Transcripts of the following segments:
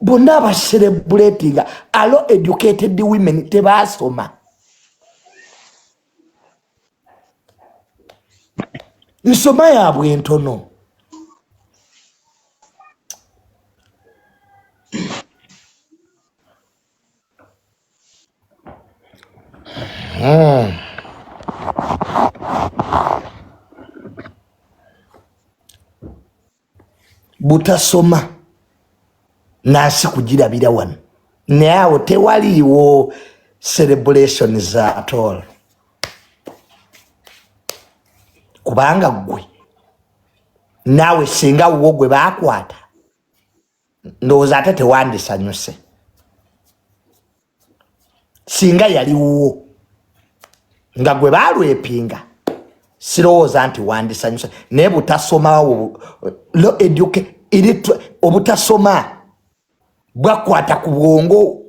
bonna ba celebrating alo educated women tebasoma nsoma yabwe entono butasoma nasi kugirabira wano naye tewaliwo celebrations at all kubanga gwe nawe singa wo gwe bakwata ndowooza ate tewandisanyuse singa yaliwo nga gwe balwepinga sirowooza nti wandisanyuse naye butasomawo lo eduke obutasoma bwakwata ku bwongo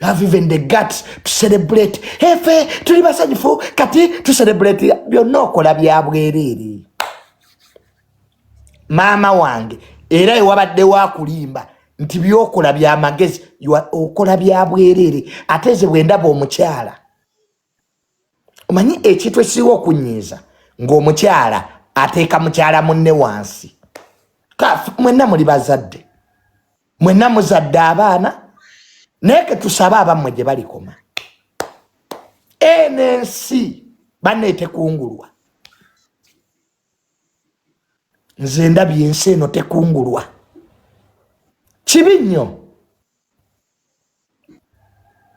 have even the guts to celebrate efe tuli basanyufu kati to celebrate byonna okola bya bwereere maama wange era ewabadde wakulimba nti byokola bya magezi okola bya bwereere ate ze bwendaba omukyala omanyi ekintu ekiriwo okunyiiza ng'omukyala ateeka mukyala munne wansi mwenna muli bazadde mwenna muzadde abaana naye ke tusaba abammwe gye balikoma enensi banneetekungulwa nze ndabye ensi eno tekungulwa kibi nnyo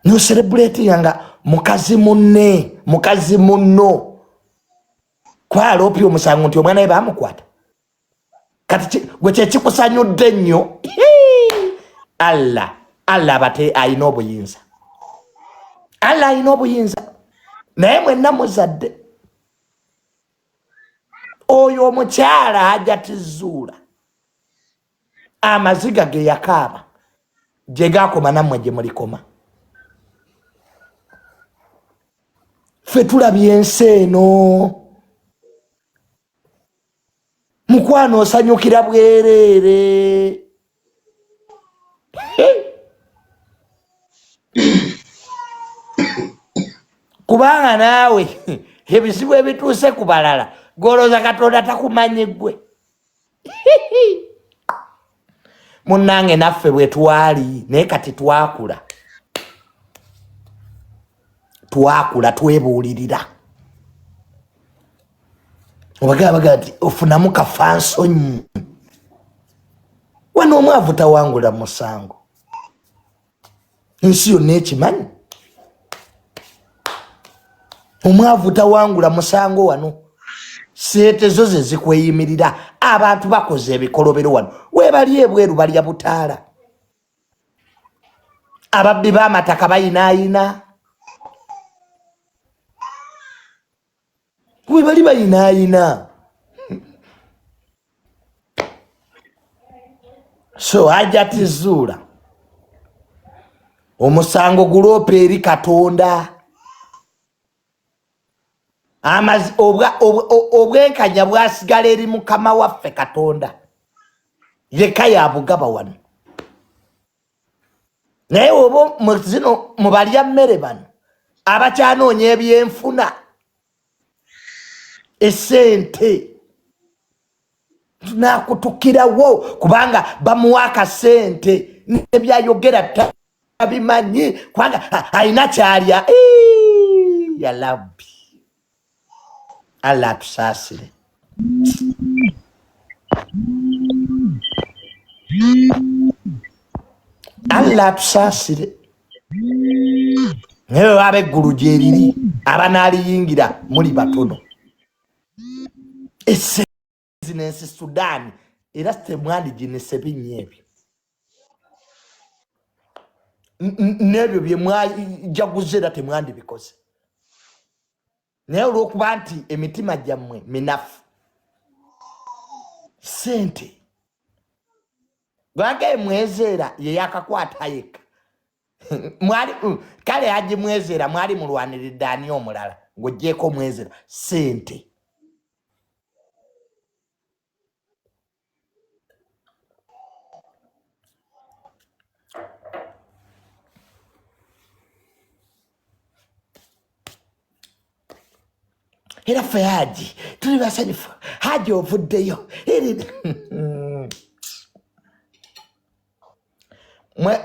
noserebuleetinganga mukazi munne mukazi munno kwaloopya omusango nti omwana we bamukwata kati gwe kyekikusanyudde nnyo Allah bate ayina obuyinza Allah ayina obuyinza naye mwenna muzadde oyo omukyala ajatizuula amaziga ge yakaaba gye gaakoma nammwe gye mulikoma ffe tulabye ensi eno mukwano osanyukira bwereere kubanga naawe ebizibu ebituuse ku balala golooza Katonda takumanyi ggwe munnange naffe bwe twali naye kati twakula twebuulirira obagamba nti ofunamu kafansonyi wano omwavu tawangula musango ensi yonna ekimanyi omwavu tawangula musango wano seete zo ze zikweyimirira abantu bakoze ebikolobero wano webali ebweru balya butaala ababbi b'amataka bayinaayina webali bayinaayina so ajatizuula omusango guloopa eri Katonda obwenkanya bwasigala eri Mukama waffe Katonda yekka yabugaba wano naye oba zino mubalya mmere bano abakyanoonya ebyenfuna esente nakutukirawo kubanga bamuwa akasente nebyayogera tabimanyi kubanga ayina kyalya ya Rabbi Allah atusaasire Allah atusaasire naye baba eggulu gye liri abanaaliyingira muli batono esensi Sudan era temwandiginise binnya ebyo n'ebyo bye mwajaguze era temwandibikoze naye olw'okuba nti emitima gyammwe minafu sente gwange mwezeera ye yakakwata yekka mwali kale agimwezeera mwali mulwaniridde ani omulala ng'oggyeko mwezeera sente era ffe Haji tuli basanyufu Haji ovuddeyo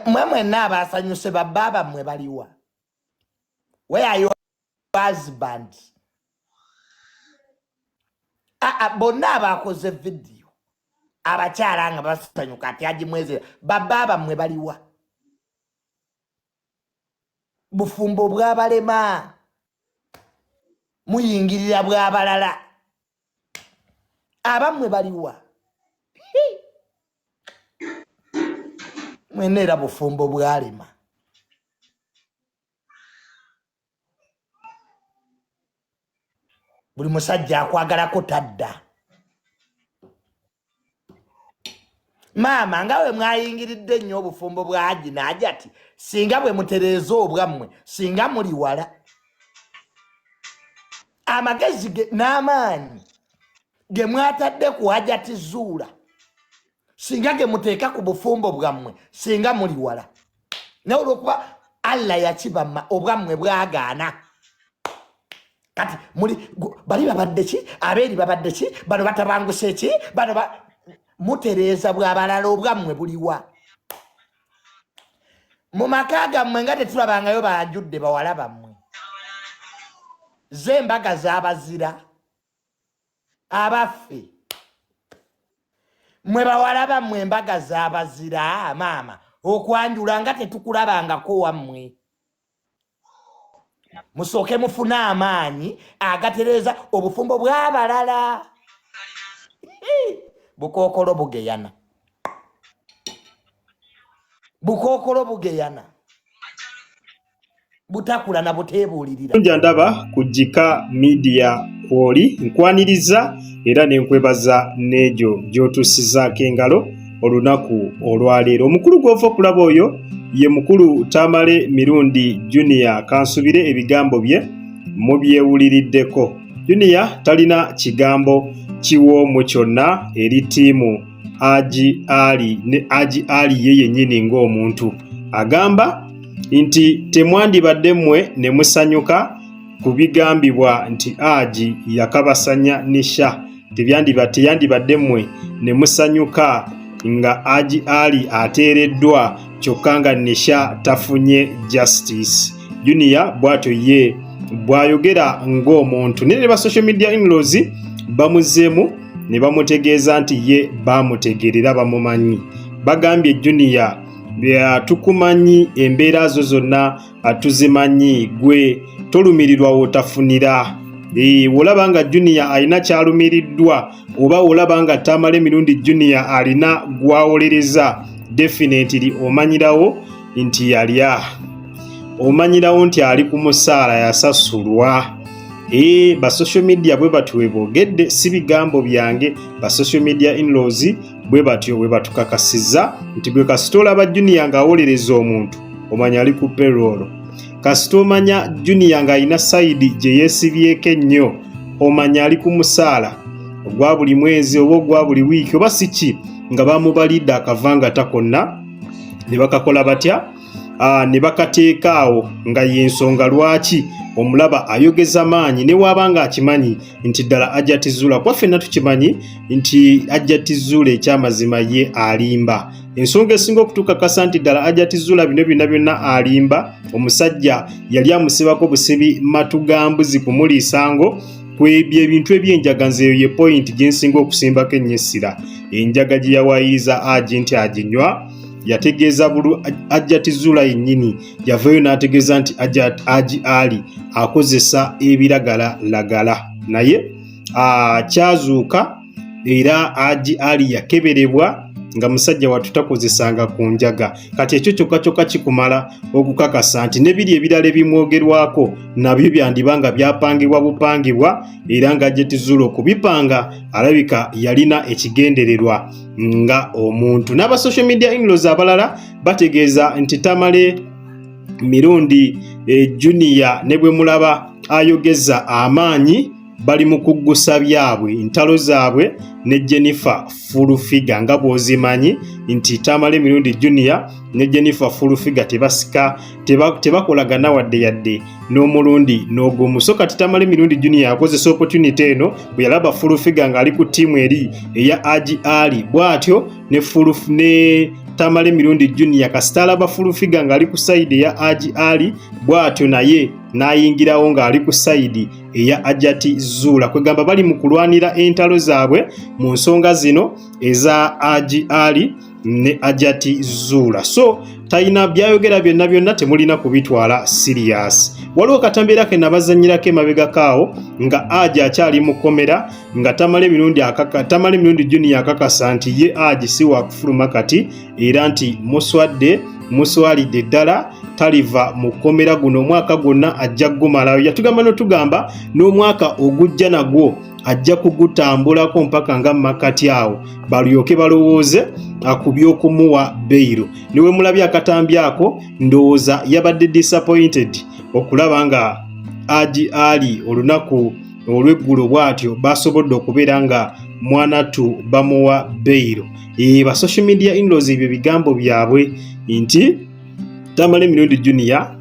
mwe mwenna abasanyuse bababa mwe baliwa where are your husbands bonna abakoze video abakyala nga basanyuka ati Haji mwezera bababa mwe baliwa bufumbo bw'abalema muyingirira bw'abalala abamwe baliwa mwenera bufumbo bw'alema buli musajja akwagalako tadda maama nga we mwayingiridde nnyo obufumbo bwa Haji n'ajja ati singa bwe mutereeza obwammwe singa muli wala amagezi n'amaanyi ge mwatadde ku Hajati Zuula singa ge muteeka ku bufumbo bwammwe singa muli wala naye olw'okuba Allah yakibamma obwammwe bwagaana kati muli bali babadde ki abeeri babadde ki bano batabanguse ki bano mutereeza bw'abalala obwammwe buliwa mu maka gammwe nga tetulabangayo banjudde bawala bammwe z'embaga z'abazira abaffe mwe bawala bammwe embaga z'abazira maama okwanjula nga tetukulabangako wammwe musooke mufune amaanyi agatereeza obufumbo bw'abalala bukookolo bugeyana bukookolo bugeyana butakula na buteebuulirira nja ndaba kujjika media kwoli nkwaniriza era nenkwebaza n'egyo gy'otuusizaako engalo olunaku olwaleero omukulu gw'ova okulaba oyo ye mukulu Tamale Mirundi Junior kansubire ebigambo bye mubyewuliriddeko Junior talina kigambo kiwoomu kyonna eri ttiimu Haji Ali ye yennyini ng'omuntu agamba nti temwandibadde mmwe ne musanyuka ku bigambibwa nti Haji yakabasanya Nisha teyandibadde mmwe ne musanyuka nga Haji Ali ateereddwa kyokka nga Nisha tafunye justice. Junior bw'atyo ye bw'ayogera ng'omuntu ne ba social media in-laws bamuzeemu ne bamutegeeza nti ye bamutegerera bamumanyi. Bagambye Junior tukumanyi embeera zo zonna tuzimanyi gwe tolumirirwa wotafunira. Wolaba nga Junior alina kyalumiriddwa oba wolaba nga Tamale Mirundi Junior alina gwawolereza definitely omanyirawo nti yalya omanyirawo nti ali ku musaala yasasulwa. Ba social media bwe batyo boogedde si bigambo byange ba social media in-laws bwe batyo bwe batukakasiza nti gwe kasita olaba Junior ng'awolereza omuntu omanya ali ku payroll. Kasita omanya Junior ng'alina sayidi gye yeesibyeko ennyo omanya ali ku musaala ogwa buli mwezi oba ogwa buli wiiki oba siki nga bamubalidde akavangata konna ne bakakola batya ne bakateekaawo nga y'ensonga lwaki omulaba ayogeza maanyi ne waabanga akimanyi nti ddala Hajati Zuula kwa ffenna tukimanyi nti Hajati Zuula ekyamazima ye alimba. Ensonga esinga okutukakasa nti ddala Hajati Zuula bino byonna alimba omusajja yali amusibako busibi matugambuzi kumuliisango kwebyo ebintu ebyenjaganza eyo ye point gyensinga okusimbako ennyessira enjaga gye yawaayiriza Haji nti aginywa yategeeza bulu Hajati Zuula yennyini yavayo n'ategeeza nti Haji Ali akozesa ebiragala naye kyazuuka era Haji Ali yakeberebwa nga musajja watutakozesanga ku njaga. Kati ekyo kyokka kikumala okukakasa nti nebiri ebirala ebimwogerwako nabyo byandibanga byapangibwa bupangibwa era nga Hajati Zuula okubipanga alabika yalina ekigendererwa nga omuntu. N'aba social media in-laws abalala bategeeza nti Tamale Mirundi Junior ne bwe mulaba ayogeza amaanyi bali mu kuggusa byabwe ntalo zaabwe ne Jennifer Furufiga nga bw'ozimanyi nti Tamale Mirundi Junior ne Jennifer Furufiga tebakolagana wadde yadde n'omulundi n'ogumu. So kati Tamale Mirundi Junior akozesa opportunity eno bwe yalaba Furufiga ng'ali ku ttiimu eri eya Haji Ali bw'atyo ne Tamale Mirundi Junior kasita alaba Furufiga ng'ali ku sayidi eya Haji Ali bw'atyo naye n'ayingirawo ng'ali ku sayidi eya Ajati Zula kwegamba bali mu kulwanira entalo zaabwe mu nsonga zino eza Haji Ali ne Ajati Zula. So talina byayogera byonna temulina kubitwala serious. Waliwo katambeera ke nabazanyirako emabegakaawo nga Haji akyali mu komera nga Tamale Mirundi Junior akakasa nti ye Haji si wakufuluma kati era nti muswalidde ddala taliva mu komera guno omwaka gwonna ajja gumalayo. Yatugamba n'otugamba n'omwaka ogujja nagwo ajja kugutambulako mpaka nga makati awo balyoke balowooze ku by'okumuwa beyiro. Niwe mulabye akatambi ako ndowooza yabadde disappointed okulaba nga Haji Ali olunaku olw'eggulo bw'atyo basobodde okubeera nga mwanatu bamuwa beyiro. Ba social media in-laws ebyo bigambo byabwe nti Tamale Mirundi Junior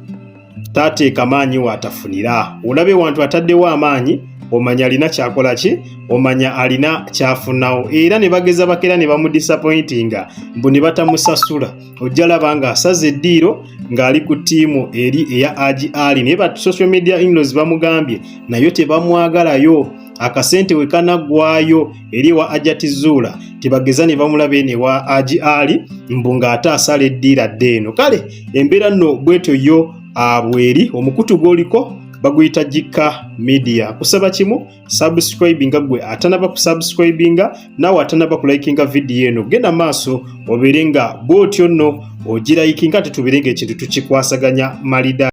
tateeka maanyi watafunira. Olabe wantu ataddewo amaanyi omanya alina kyakola ki, omanya alina kyafunawo era ne bageza bakera ne bamudisappointinga mbu ne batamusasula. Ojja laba nga asaze eddiiro ng'ali ku ttiimu eri eya Haji Ali naye ba social media in-laws bamugambye nayo tebamwagalayo. Akasente we kanaggwayo eri wa Ajati Zula tebageza ne bamulaba ene wa Haji Ali mbu ng'ate asala eddiira ddeeno. Kale embeera nno bwetyo yo abweri omukutu gw'oliko baguyita Jika Media. Kusaba kimu subscribinga gwe atanaba ku subscribinga nawe atanaba ku likinga video eno genda maaso oberenga bwotyo nno ogirayikinga tetuberenga ekintu tukikwasaganya malida.